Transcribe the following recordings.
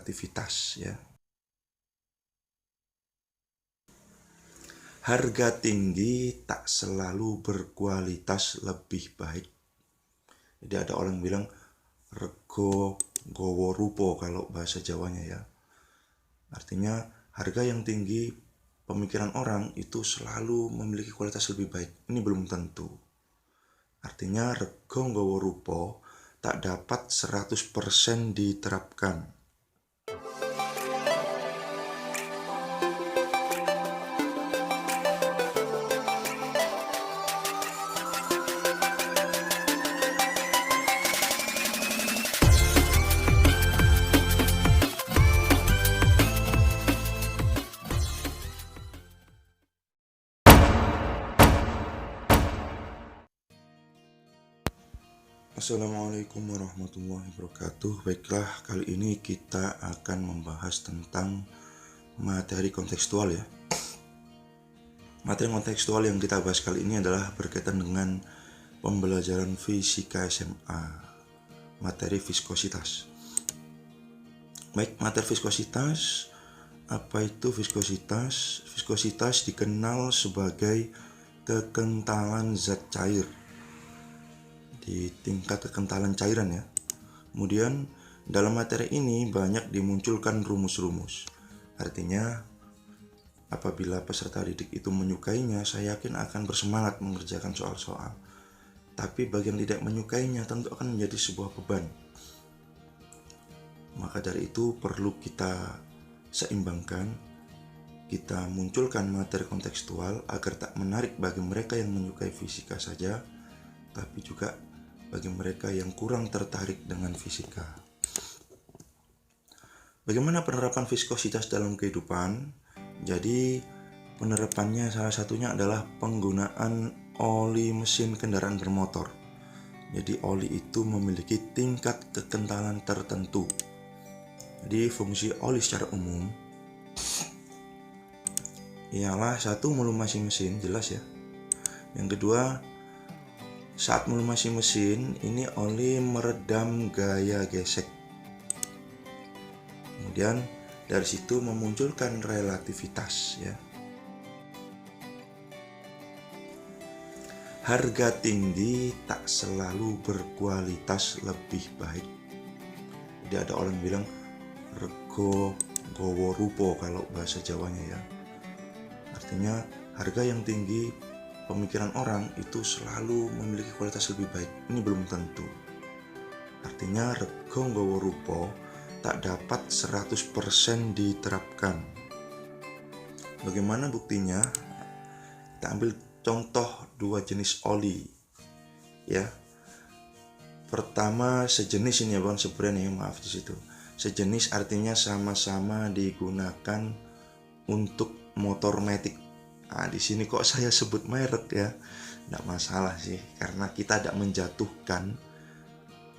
relativitas ya. Harga tinggi tak selalu berkualitas lebih baik. Jadi ada orang bilang rego gowo rupo kalau bahasa Jawanya ya. Artinya harga yang tinggi, pemikiran orang itu selalu memiliki kualitas lebih baik. Ini belum tentu. Artinya rego gowo rupo tak dapat 100% diterapkan. Assalamualaikum warahmatullahi wabarakatuh. Baiklah, kali ini kita akan membahas tentang materi kontekstual ya. Materi kontekstual yang kita bahas kali ini adalah berkaitan dengan pembelajaran fisika SMA, materi viskositas. Baik, materi viskositas. Apa itu viskositas? Viskositas dikenal sebagai kekentalan zat cair di tingkat kekentalan cairan ya. Kemudian dalam materi ini banyak dimunculkan rumus-rumus. Artinya apabila peserta didik itu menyukainya, saya yakin akan bersemangat mengerjakan soal-soal. Tapi bagian tidak menyukainya tentu akan menjadi sebuah beban. Maka dari itu perlu kita seimbangkan, kita munculkan materi kontekstual agar tak menarik bagi mereka yang menyukai fisika saja, tapi juga bagi mereka yang kurang tertarik dengan fisika. Bagaimana penerapan viskositas dalam kehidupan? Jadi penerapannya salah satunya adalah penggunaan oli mesin kendaraan bermotor. Jadi oli itu memiliki tingkat kekentalan tertentu. Jadi fungsi oli secara umum ialah satu, melumasi mesin, jelas ya. Yang kedua, saat melumasi mesin, ini oli meredam gaya gesek. Kemudian dari situ memunculkan relativitas ya. Harga tinggi tak selalu berkualitas lebih baik. Jadi ada orang bilang rego gowo rupo kalau bahasa Jawanya ya. Artinya harga yang tinggi, pemikiran orang itu selalu memiliki kualitas lebih baik. Ini belum tentu. Artinya rego gowo rupo tak dapat 100% diterapkan. Bagaimana buktinya? Kita ambil contoh dua jenis oli ya. Pertama sejenis ini ya, bukan sebrand ya, maaf di situ. Sejenis artinya sama-sama digunakan untuk motor matic. Nah, di sini kok saya sebut merek ya, tidak masalah sih, karena kita tidak menjatuhkan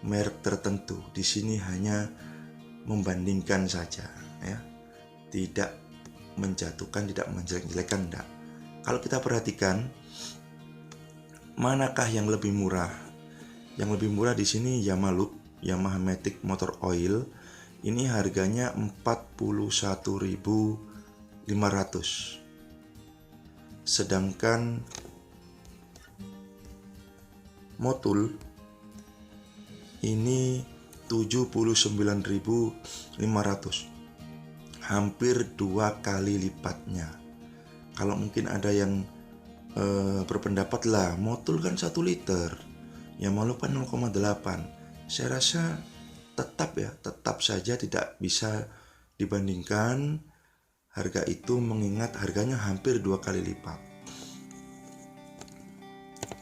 merek tertentu. Di sini hanya membandingkan saja ya, tidak menjatuhkan, tidak menjelek-jelekan, tidak. Kalau kita perhatikan, manakah yang lebih murah? Yang lebih murah di sini Yamaha Matic Motor Oil. Ini harganya 41.500. Sedangkan Motul ini 79.500, hampir 2 kali lipatnya. Kalau mungkin ada yang berpendapat lah, Motul kan 1 liter, Yamaha kan 0,8. Saya rasa tetap saja tidak bisa dibandingkan harga itu, mengingat harganya hampir 2 kali lipat.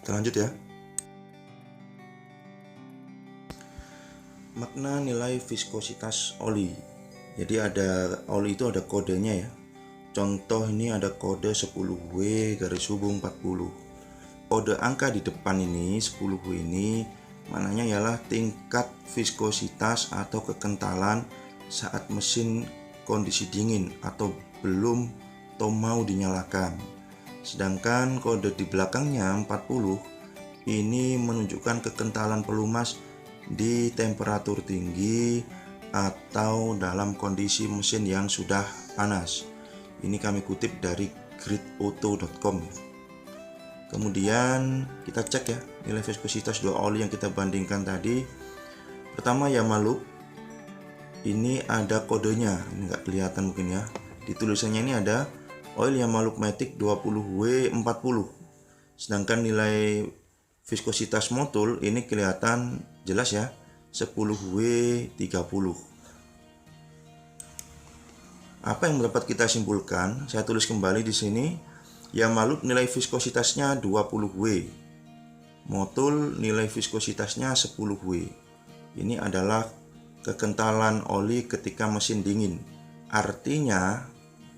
Kita lanjut ya. Makna nilai viskositas oli. Jadi ada oli itu ada kodenya ya. Contoh ini ada kode 10W/40. Kode angka di depan ini 10W ini maknanya ialah tingkat viskositas atau kekentalan saat mesin kondisi dingin atau belum atau mau dinyalakan. Sedangkan kode di belakangnya 40 ini menunjukkan kekentalan pelumas di temperatur tinggi atau dalam kondisi mesin yang sudah panas. Ini kami kutip dari gridauto.com. Kemudian kita cek ya nilai viskositas dua oli yang kita bandingkan tadi. Pertama Yamaha Loop, ini ada kodenya, ini nggak kelihatan mungkin ya. Di tulisannya ini ada oil Yamaha Loop Matic 20W40. Sedangkan nilai viskositas motul ini kelihatan jelas ya, 10W30. Apa yang dapat kita simpulkan? Saya tulis kembali di sini. Yamaha Loop nilai viskositasnya 20W. Motul nilai viskositasnya 10W. Ini adalah kekentalan oli ketika mesin dingin. Artinya,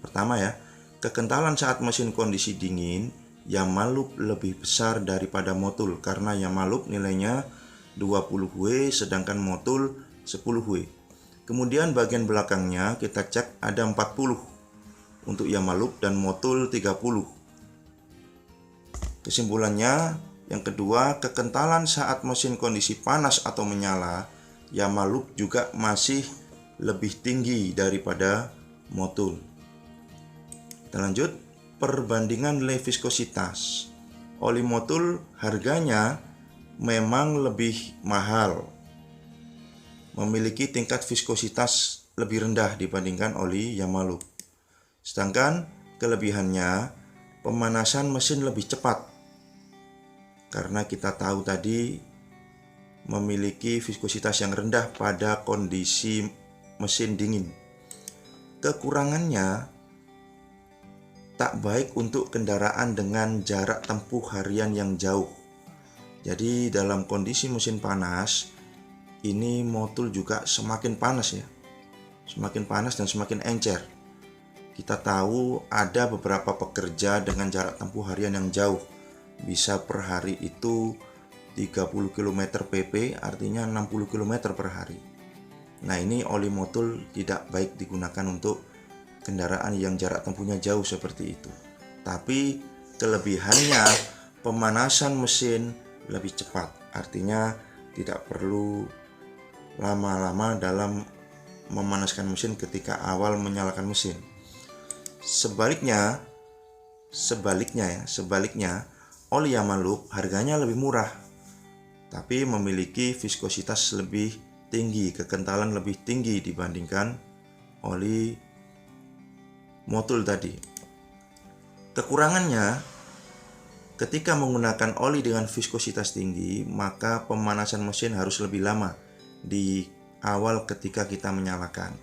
pertama ya, kekentalan saat mesin kondisi dingin Yamaha Loop lebih besar daripada motul karena Yamaha Loop nilainya 20W sedangkan motul 10W. Kemudian bagian belakangnya kita cek ada 40 untuk Yamaha Loop dan motul 30. Kesimpulannya, yang kedua, kekentalan saat mesin kondisi panas atau menyala Yamaha Loop juga masih lebih tinggi daripada motul. Kita lanjut, perbandingan nilai viskositas. Oli motul harganya memang lebih mahal, memiliki tingkat viskositas lebih rendah dibandingkan oli Yamaha Loop. Sedangkan kelebihannya, pemanasan mesin lebih cepat karena kita tahu tadi memiliki viskositas yang rendah pada kondisi mesin dingin. Kekurangannya, tak baik untuk kendaraan dengan jarak tempuh harian yang jauh. Jadi dalam kondisi mesin panas, ini motul juga semakin panas ya, semakin panas dan semakin encer. Kita tahu ada beberapa pekerja dengan jarak tempuh harian yang jauh, bisa per hari itu 30 km pp, artinya 60 km per hari. Nah, ini oli motul tidak baik digunakan untuk kendaraan yang jarak tempuhnya jauh seperti itu. Tapi kelebihannya, pemanasan mesin lebih cepat, artinya tidak perlu lama-lama dalam memanaskan mesin ketika awal menyalakan mesin. Sebaliknya, oli Yamaha Loop harganya lebih murah, tapi memiliki viskositas lebih tinggi, kekentalan lebih tinggi dibandingkan oli motul tadi. Kekurangannya, ketika menggunakan oli dengan viskositas tinggi, maka pemanasan mesin harus lebih lama di awal ketika kita menyalakan.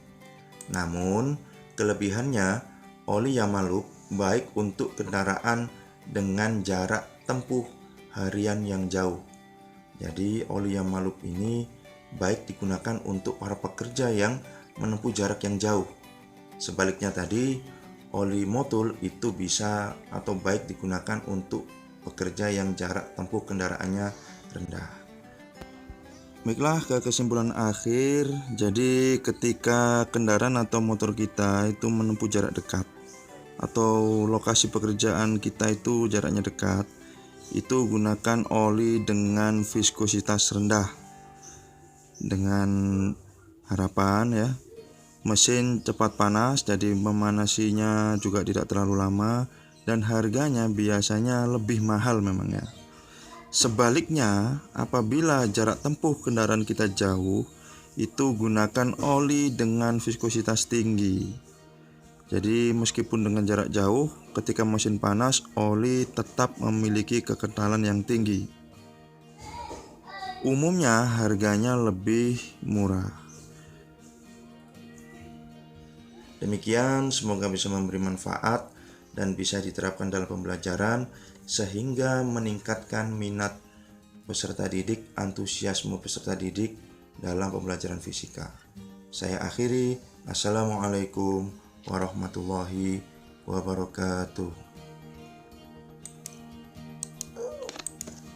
Namun, kelebihannya oli Yamaha Loop baik untuk kendaraan dengan jarak tempuh harian yang jauh. Jadi, oli Yamaha Loop ini baik digunakan untuk para pekerja yang menempuh jarak yang jauh. Sebaliknya tadi, oli motul itu bisa atau baik digunakan untuk pekerja yang jarak tempuh kendaraannya rendah. Baiklah, ke kesimpulan akhir. Jadi ketika kendaraan atau motor kita itu menempuh jarak dekat atau lokasi pekerjaan kita itu jaraknya dekat, itu gunakan oli dengan viskositas rendah, dengan harapan ya mesin cepat panas, jadi memanasinya juga tidak terlalu lama dan harganya biasanya lebih mahal memangnya. Sebaliknya, apabila jarak tempuh kendaraan kita jauh, itu gunakan oli dengan viskositas tinggi. Jadi meskipun dengan jarak jauh, ketika mesin panas, oli tetap memiliki kekentalan yang tinggi. Umumnya harganya lebih murah. Demikian, semoga bisa memberi manfaat dan bisa diterapkan dalam pembelajaran sehingga meningkatkan minat peserta didik, antusiasme peserta didik dalam pembelajaran fisika. Saya akhiri. Assalamualaikum warahmatullahi wabarakatuh.